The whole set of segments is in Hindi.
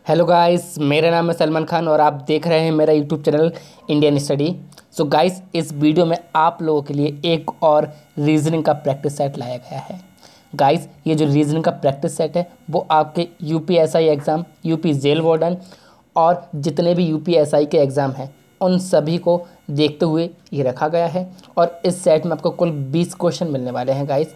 हेलो गाइस, मेरा नाम है सलमान खान और आप देख रहे हैं मेरा YouTube channel Indian study. So guys, इस वीडियो में आप लोगों के लिए एक और रीजनिंग का प्रैक्टिस सेट लाया गया है। गाइस, ये जो रीजनिंग का प्रैक्टिस सेट है वो आपके UPSI exam, UP jail warden और जितने भी यूपीएसआई के एग्ज़ाम हैं उन सभी को देखते हुए ये रखा गया है। और इस सेट में आपको कुल 20 क्वेश्चन मिलने वाले हैं गाइस।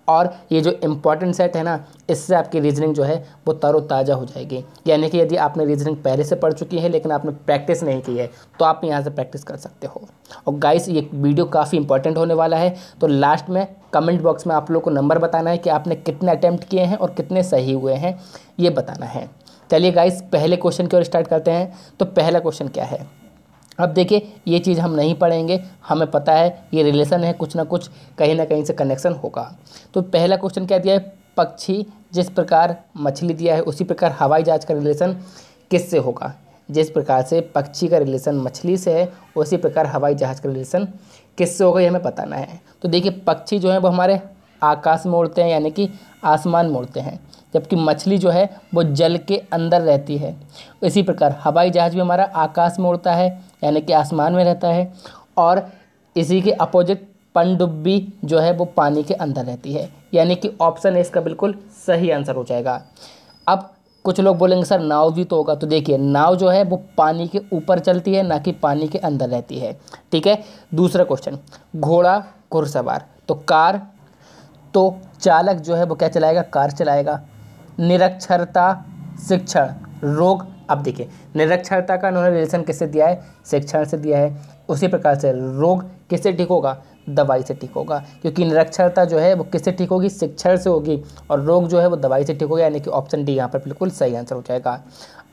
और ये जो इम्पॉर्टेंट सेट है ना, इससे आपकी रीजनिंग जो है वो तरोताज़ा हो जाएगी। यानी कि यदि आपने रीजनिंग पहले से पढ़ चुकी है लेकिन आपने प्रैक्टिस नहीं की है तो आप यहाँ से प्रैक्टिस कर सकते हो। और गाइस, ये वीडियो काफ़ी इंपॉर्टेंट होने वाला है, तो लास्ट में कमेंट बॉक्स में आप लोग को नंबर बताना है कि आपने कितने अटैम्प्ट किए हैं और कितने सही हुए हैं, ये बताना है। चलिए गाइस, पहले क्वेश्चन की ओर स्टार्ट करते हैं। तो पहला क्वेश्चन क्या है, अब देखिए, ये चीज़ हम नहीं पढ़ेंगे, हमें पता है ये रिलेशन है, कुछ ना कुछ कहीं ना कहीं से कनेक्शन होगा। तो पहला क्वेश्चन क्या दिया है, पक्षी जिस प्रकार मछली दिया है उसी प्रकार हवाई जहाज़ का रिलेशन किससे होगा। जिस प्रकार से पक्षी का रिलेशन मछली से है उसी प्रकार हवाई जहाज़ का रिलेशन किससे होगा, ये हमें बताना है। तो देखिए, पक्षी जो है वो हमारे आकाश में उड़ते हैं, यानी कि आसमान में उड़ते हैं, जबकि मछली जो है वो जल के अंदर रहती है। इसी प्रकार हवाई जहाज़ भी हमारा आकाश में उड़ता है, यानी कि आसमान में रहता है। और इसी के अपोजिट पनडुब्बी जो है वो पानी के अंदर रहती है, यानी कि ऑप्शन ए इसका बिल्कुल सही आंसर हो जाएगा। अब कुछ लोग बोलेंगे सर नाव भी तो होगा, तो देखिए, नाव जो है वो पानी के ऊपर चलती है, ना कि पानी के अंदर रहती है। ठीक है। दूसरा क्वेश्चन, घोड़ा घुड़सवार, तो कार, तो चालक जो है वो क्या चलाएगा, कार चलाएगा। निरक्षरता शिक्षण रोग, अब देखिए, निरक्षरता का उन्होंने रिलेशन किससे दिया है, शिक्षण से दिया है। उसी प्रकार से रोग किससे ठीक होगा, दवाई से ठीक होगा, क्योंकि निरक्षरता जो है वो किससे ठीक होगी, शिक्षण से होगी, और रोग जो है वो दवाई से ठीक होगा, यानी कि ऑप्शन डी यहाँ पर बिल्कुल सही आंसर हो जाएगा।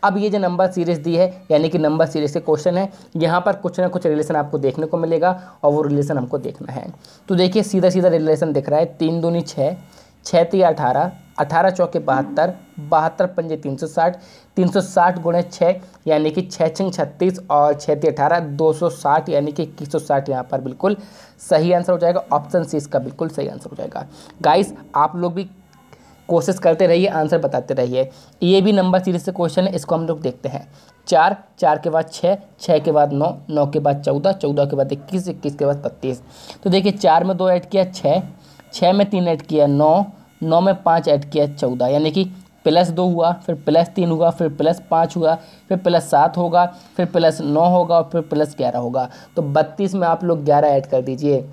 अब ये जो नंबर सीरीज दी है, यानी कि नंबर सीरीज के क्वेश्चन है, यहाँ पर कुछ ना कुछ रिलेशन आपको देखने को मिलेगा और वो रिलेशन हमको देखना है। तो देखिए, सीधा सीधा रिलेशन दिख रहा है, 3 दूनी 6, 6 तिया 18, 18 चौके 72, 72 पंजे 360, 360 गुणे 6 यानी कि 6 छंग 36 और 6 तिया 18 260, यानी कि 2160 यहाँ पर बिल्कुल सही आंसर हो जाएगा। ऑप्शन सी इसका बिल्कुल सही आंसर हो जाएगा। गाइस, आप लोग भी कोशिश करते रहिए, आंसर बताते रहिए। ये भी नंबर सीरीज से क्वेश्चन है, इसको हम लोग देखते हैं। 4, 4 के बाद 6, 6 के बाद 9, 9 के बाद 14, 14 के बाद 21, 21 के बाद 32। तो देखिए, 4 में 2 ऐड किया 6, 6 में 3 ऐड किया 9, 9 में 5 ऐड किया 14, यानी कि +2 हुआ, फिर +3 हुआ, फिर +5 हुआ, फिर +7 होगा, फिर +9 होगा और फिर +11 होगा। तो 32 में आप लोग 11 ऐड कर दीजिए,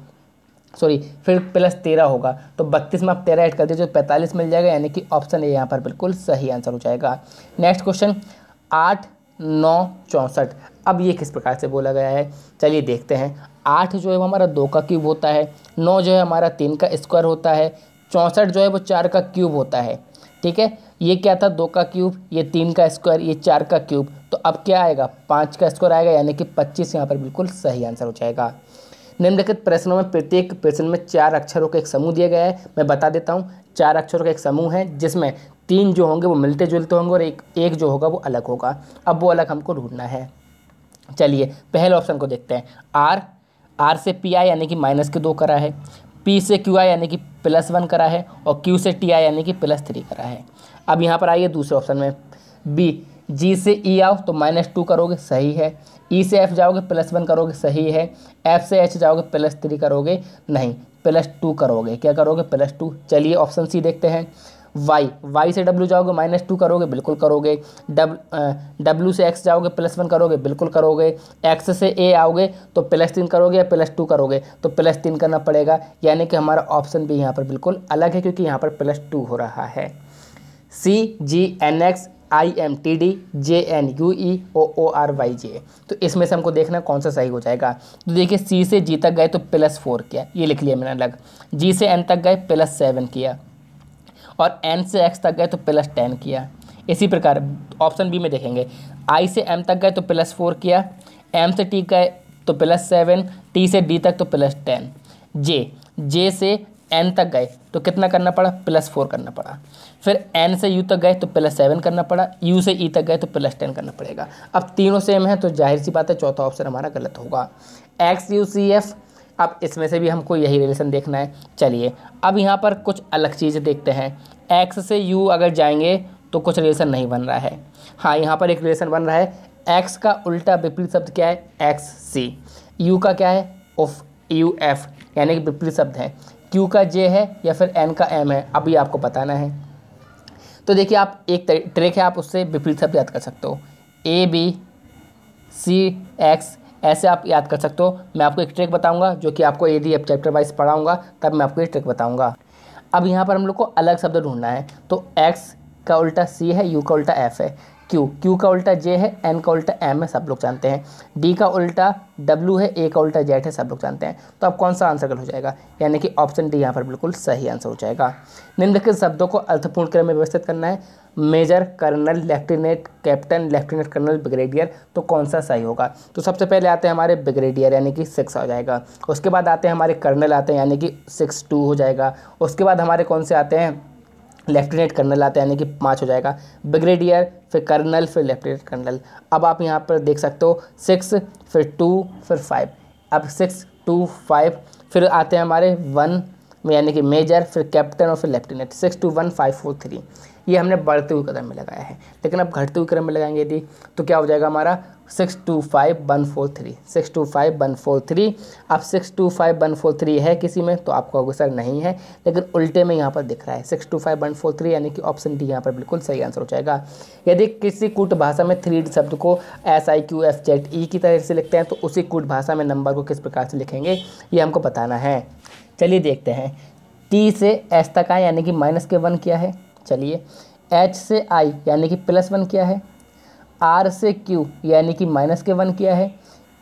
सॉरी, फिर +13 होगा, तो 32 में आप 13 ऐड कर दीजिए, 45 मिल जाएगा, यानी कि ऑप्शन ए यहाँ पर बिल्कुल सही आंसर हो जाएगा। Next question, 8, 9, 64। अब ये किस प्रकार से बोला गया है, चलिए देखते हैं। 8 जो है वो हमारा 2 का क्यूब होता है, 9 जो है हमारा 3 का स्क्वायर होता है, 64 जो है वो 4 का क्यूब होता है। ठीक है, ये क्या था, 2 का क्यूब, ये 3 का स्क्वायर, ये 4 का क्यूब, तो अब क्या आएगा, 5 का स्क्वायर आएगा, यानी कि 25 यहाँ पर बिल्कुल सही आंसर हो जाएगा। निम्नलिखित प्रश्नों में प्रत्येक प्रश्न में 4 अक्षरों का एक समूह दिया गया है। मैं बता देता हूँ, 4 अक्षरों का एक समूह है जिसमें 3 जो होंगे वो मिलते जुलते होंगे और एक जो होगा वो अलग होगा। अब वो अलग हमको ढूंढना है। चलिए पहले ऑप्शन को देखते हैं। आर से पी आई यानी कि -2 करा है, पी से क्यू आई यानी कि +1 करा है, और क्यू से टी आई यानी कि +3 करा है। अब यहाँ पर आइए दूसरे ऑप्शन में, बी, जी से ई आओ तो -2 करोगे, सही है। ई से एफ जाओगे +1 करोगे, सही है। एफ से एच जाओगे +3 करोगे, नहीं, +2 करोगे, क्या करोगे, +2। चलिए ऑप्शन सी देखते हैं। वाई से डब्ल्यू जाओगे -2 करोगे, बिल्कुल करोगे। डब्ल्यू से एक्स जाओगे +1 करोगे, बिल्कुल करोगे। एक्स से ए आओगे तो +3 करोगे या +2 करोगे, तो +3 करना पड़ेगा, यानी कि हमारा ऑप्शन भी यहाँ पर बिल्कुल अलग है, क्योंकि यहाँ पर +2 हो रहा है। CGNX IMTD JNUE OORYJ, तो इसमें से हमको देखना कौन सा सही हो जाएगा। तो देखिए, सी से जी तक गए तो +4 किया, ये लिख लिया मैंने अलग। जी से एन तक गए +7 किया, और एन से एक्स तक गए तो +10 किया। इसी प्रकार ऑप्शन बी में देखेंगे, आई से एम तक गए तो +4 किया, एम से टी गए तो +7, टी से डी तक तो +10, जे से एन तक गए तो कितना करना पड़ा, +4 करना पड़ा। फिर एन से यू तक गए तो +7 करना पड़ा, यू से ई तक गए तो +10 करना पड़ेगा। अब तीनों सेम है तो जाहिर सी बात है चौथा ऑप्शन हमारा गलत होगा। XUCF, अब इसमें से भी हमको यही रिलेशन देखना है। चलिए अब यहाँ पर कुछ अलग चीज़ देखते हैं। एक्स से यू अगर जाएंगे तो कुछ रिलेशन नहीं बन रहा है। हाँ, यहाँ पर एक रिलेशन बन रहा है। एक्स का उल्टा विपरीत शब्द क्या है? X C. यू का क्या है? उफ, यू एफ, यानी कि विपरीत शब्द है। क्यू का जे है या फिर एन का एम है, अभी आपको बताना है। तो देखिए, आप एक ट्रिक है, आप उससे विपरीत शब्द याद कर सकते हो। ए बी सी एक्स, ऐसे आप याद कर सकते हो। मैं आपको एक ट्रिक बताऊंगा जो कि आपको यदि अब चैप्टर वाइज पढ़ाऊंगा तब मैं आपको ये ट्रिक बताऊंगा। अब यहाँ पर हम लोग को अलग शब्द ढूंढना है। तो एक्स का उल्टा सी है, यू का उल्टा एफ है, क्यू का उल्टा जे है, एन का उल्टा एम है, सब लोग जानते हैं। डी का उल्टा डब्ल्यू है, ए का उल्टा जेड है, सब लोग जानते हैं। तो अब कौन सा आंसर हो जाएगा? यानी कि ऑप्शन डी यहाँ पर बिल्कुल सही आंसर हो जाएगा। निम्नलिखित शब्दों को अर्थपूर्ण क्रम में व्यवस्थित करना है। Major, colonel, lieutenant, captain, lieutenant colonel, brigadier, तो कौन सा सही होगा? तो सबसे पहले आते हैं हमारे ब्रिगेडियर, यानी कि 6 हो जाएगा। उसके बाद आते हैं हमारे कर्नल आते हैं, यानी कि 6-2 हो जाएगा। उसके बाद हमारे कौन से आते हैं? लेफ्टिनेंट कर्नल आते हैं, यानी कि 5 हो जाएगा। ब्रिगेडियर, फिर कर्नल, फिर लेफ्टिनेंट कर्नल। अब आप यहाँ पर देख सकते हो 6, फिर 2, फिर 5। अब 6, 2, 5, फिर आते हैं हमारे 1 में, यानी कि मेजर, फिर कैप्टन और फिर लेफ्टिनेंट। 6, 2, 1, 5, 4, 3, ये हमने बढ़ते हुए क्रम में लगाया है। लेकिन अब घटते हुए क्रम में लगाएंगे यदि, तो क्या हो जाएगा हमारा? 6, 2, 5, 1, 4, 3, 6, 2, 5, 1, 4, 3। अब 6, 2, 5, 1, 4, 3 है किसी में, तो आपको होगा सर नहीं है, लेकिन उल्टे में यहाँ पर दिख रहा है 6, 2, 5, 1, 4, 3, यानी कि ऑप्शन डी यहाँ पर बिल्कुल सही आंसर हो जाएगा। यदि किसी कूट भाषा में 3 शब्द को SIQFZE की तरह से लिखते हैं, तो उसी कूट भाषा में नंबर को किस प्रकार से लिखेंगे, ये हमको बताना है। चलिए देखते हैं। T से S तक आए, यानी कि -1 क्या है? चलिए, H से I यानी कि +1 क्या है? R से Q यानी कि -1 क्या है?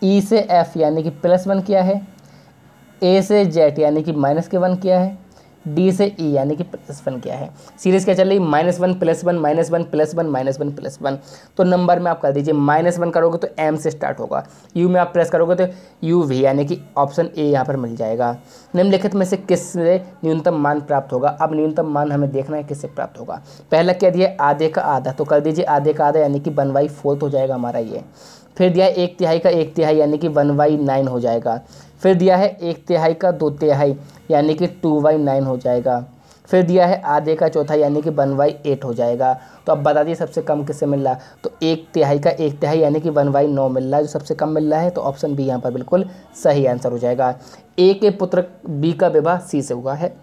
E से F यानी कि +1 क्या है? A से Z यानी कि -1 क्या है? D से E यानी कि +1 क्या है? सीरीज क्या चल रही? -1 +1 -1 +1 -1 +1। तो नंबर में आप कर दीजिए, -1 करोगे तो M से स्टार्ट होगा, U में आप प्रेस करोगे तो UV, यानी कि ऑप्शन ए यहाँ पर मिल जाएगा। निम्नलिखित में से किससे न्यूनतम मान प्राप्त होगा? अब न्यूनतम मान हमें देखना है किससे प्राप्त होगा। पहला क्या दिया? आधे का आधा, तो कर दीजिए आधे का आधा, यानी कि 1/4 हो जाएगा हमारा ये। फिर दिया है 1/3 का 1/3, यानी कि 1/9 हो जाएगा। फिर दिया है 1/3 का 2/3, यानी कि 2/9 हो जाएगा। फिर दिया है आधे का चौथा, यानी कि 1/8 हो जाएगा। तो अब बता दिए सबसे कम किससे मिल रहा? तो 1/3 का 1/3, यानी कि 1/9 मिल रहा है, जो सबसे कम मिल रहा है। तो ऑप्शन बी यहाँ पर बिल्कुल सही आंसर हो जाएगा। ए के पुत्र बी का विवाह सी से हुआ है,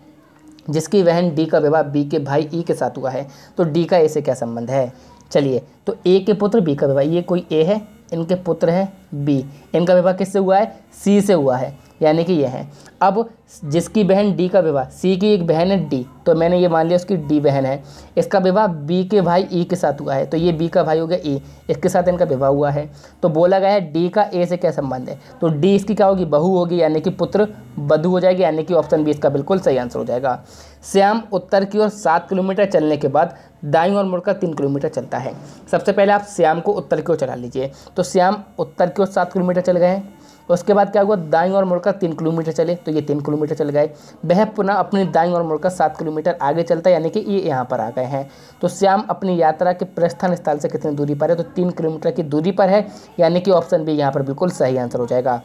जिसकी बहन डी का विवाह बी के भाई ई के साथ हुआ है, तो डी का ए से क्या संबंध है? चलिए, तो ए के पुत्र बी का विवाह, ये कोई ए है, इनके पुत्र हैं बी, इनका विवाह किससे हुआ है? सी से हुआ है, यानी कि ये है। अब जिसकी बहन डी का विवाह, सी की एक बहन है डी, तो मैंने ये मान लिया उसकी डी बहन है, इसका विवाह बी के भाई ई के साथ हुआ है, तो ये बी का भाई हो गया ई, इसके साथ इनका विवाह हुआ है। तो बोला गया है डी का ए से क्या संबंध है? तो डी इसकी क्या होगी? बहू होगी, यानी कि पुत्र वधू हो जाएगी, यानी कि ऑप्शन बी इसका बिल्कुल सही आंसर हो जाएगा। श्याम उत्तर की ओर 7 किलोमीटर चलने के बाद दाईं ओर मुड़कर 3 किलोमीटर चलता है। सबसे पहले आप श्याम को उत्तर की ओर चला लीजिए, तो श्याम उत्तर की ओर 7 किलोमीटर चल गए हैं। उसके बाद क्या हुआ? दाईं ओर मुड़कर 3 किलोमीटर चले, तो ये 3 किलोमीटर चल गए। वह पुनः अपनी दाईं ओर मुड़कर 7 किलोमीटर आगे चलता है, यानी कि ये यहाँ पर आ गए हैं। तो श्याम अपनी यात्रा के प्रस्थान स्थल से कितनी दूरी पर है? तो 3 किलोमीटर की दूरी पर है, यानी कि ऑप्शन बी यहाँ पर बिल्कुल सही आंसर हो जाएगा।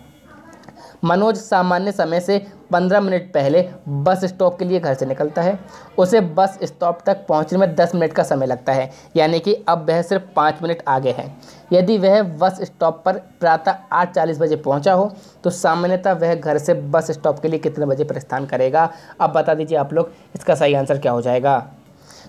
मनोज सामान्य समय से 15 मिनट पहले बस स्टॉप के लिए घर से निकलता है। उसे बस स्टॉप तक पहुंचने में 10 मिनट का समय लगता है, यानी कि अब वह सिर्फ 5 मिनट आगे है। यदि वह बस स्टॉप पर प्रातः 8:40 बजे पहुंचा हो, तो सामान्यतः वह घर से बस स्टॉप के लिए कितने बजे प्रस्थान करेगा? अब बता दीजिए आप लोग, इसका सही आंसर क्या हो जाएगा?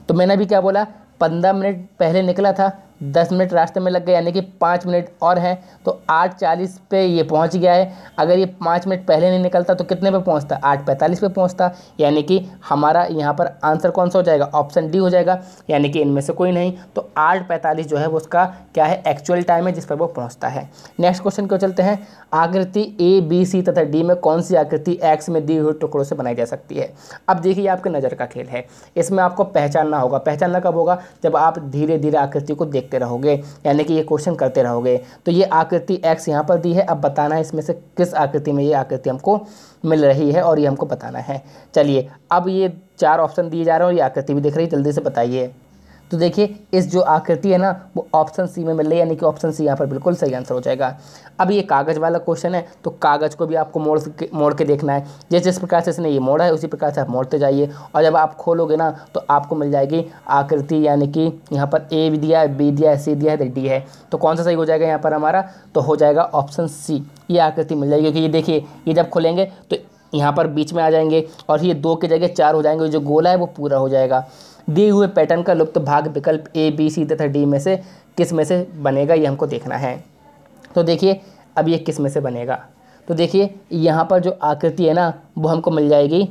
तो मैंने अभी क्या बोला? 15 मिनट पहले निकला था, 10 मिनट रास्ते में लग गए, यानी कि 5 मिनट और हैं, तो 8:40 पे ये पहुंच गया है। अगर ये 5 मिनट पहले नहीं निकलता तो कितने पे पहुंचता? 8:45 पे पहुंचता, यानी कि हमारा यहाँ पर आंसर कौन सा हो जाएगा? ऑप्शन डी हो जाएगा, यानी कि इनमें से कोई नहीं। तो 8:45 जो है वो उसका क्या है? एक्चुअल टाइम है जिस पर वो पहुँचता है। नेक्स्ट क्वेश्चन को चलते हैं। आकृति ए बी सी तथा डी में कौन सी आकृति एक्स में दिए हुए टुकड़ों से बनाई जा सकती है? अब देखिए, आपके नज़र का खेल है, इसमें आपको पहचानना होगा। पहचानना कब होगा? जब आप धीरे धीरे आकृति को देखते रहोगे, यानी कि ये क्वेश्चन करते रहोगे। तो ये आकृति एक्स यहाँ पर दी है, अब बताना है इसमें से किस आकृति में ये आकृति हमको मिल रही है, और ये हमको बताना है। चलिए, अब ये 4 ऑप्शन दिए जा रहे हैं और ये आकृति भी दिख रही है, जल्दी से बताइए। तो देखिए इस जो आकृति है ना वो ऑप्शन सी में मिल रही है, यानी कि ऑप्शन सी यहाँ पर बिल्कुल सही आंसर हो जाएगा। अब ये कागज़ वाला क्वेश्चन है, तो कागज़ को भी आपको मोड़ के देखना है। जिस प्रकार से इसने ये मोड़ा है उसी प्रकार से आप मोड़ते जाइए, और जब आप खोलोगे ना तो आपको मिल जाएगी आकृति, यानी कि यहाँ पर ए भी दिया है, बी दिया है, सी दिया है, डी है। तो कौन सा सही हो जाएगा यहाँ पर हमारा? तो हो जाएगा ऑप्शन सी, ये आकृति मिल जाएगी। क्योंकि ये देखिए ये जब खोलेंगे तो यहाँ पर बीच में आ जाएंगे और ये 2 की जगह 4 हो जाएंगे, जो गोला है वो पूरा हो जाएगा। दिए हुए पैटर्न का लुप्त भाग विकल्प ए, बी, सी तथा डी में से किस में से बनेगा, ये हमको देखना है। तो देखिए अब ये किस में से बनेगा? तो देखिए यहाँ पर जो आकृति है ना वो हमको मिल जाएगी,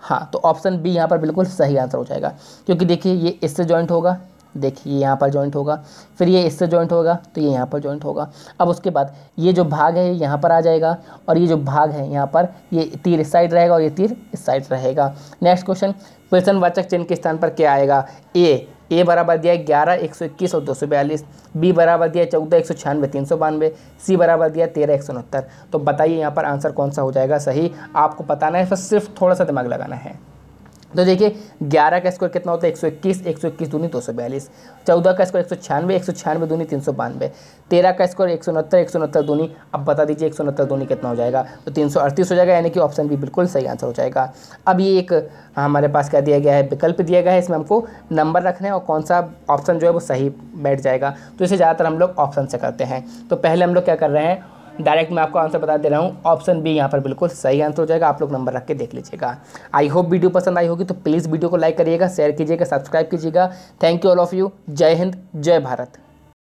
हाँ, तो ऑप्शन बी यहाँ पर बिल्कुल सही आंसर हो जाएगा। क्योंकि देखिए ये इससे जॉइंट होगा, देखिए यहाँ पर जॉइंट होगा, फिर ये इससे जॉइंट होगा तो ये यहाँ पर जॉइंट होगा। अब उसके बाद ये जो भाग है यहाँ पर आ जाएगा, और ये जो भाग है यहाँ पर ये तीर इस साइड रहेगा और ये तीर इस साइड रहेगा। नेक्स्ट क्वेश्चन, प्रश्नवाचक चिन्ह के स्थान पर क्या आएगा? ए बराबर दिया है 11, 121 और 242, बी बराबर दिया है 14, 196, 392, सी बराबर दिया है 13, 169। तो बताइए यहाँ पर आंसर कौन सा हो जाएगा सही? आपको बताना है, बस सिर्फ थोड़ा सा दिमाग लगाना है। तो देखिए 11 का स्क्वायर कितना होता है? 121, 121 दूनी 242, 14 का स्क्वायर 196, 196 दूनी 392, 13 का स्क्वायर 169, 169 दूनी, अब बता दीजिए 169 दूनी कितना हो जाएगा? तो 338 हो जाएगा, यानी कि ऑप्शन बी बिल्कुल सही आंसर हो जाएगा। अब ये एक हमारे पास क्या दिया गया है? विकल्प दिया गया है, इसमें हमको नंबर रखने हैं और कौन सा ऑप्शन जो है वो सही बैठ जाएगा। तो इसे ज़्यादातर हम लोग ऑप्शन से करते हैं। तो पहले हम लोग क्या कर रहे हैं, डायरेक्ट मैं आपको आंसर बता दे रहा हूँ, ऑप्शन बी यहाँ पर बिल्कुल सही आंसर हो जाएगा। आप लोग नंबर रख के देख लीजिएगा। आई होप वीडियो पसंद आई होगी, तो प्लीज़ वीडियो को लाइक करिएगा, शेयर कीजिएगा, सब्सक्राइब कीजिएगा। Thank you all of you. जय हिंद, जय भारत।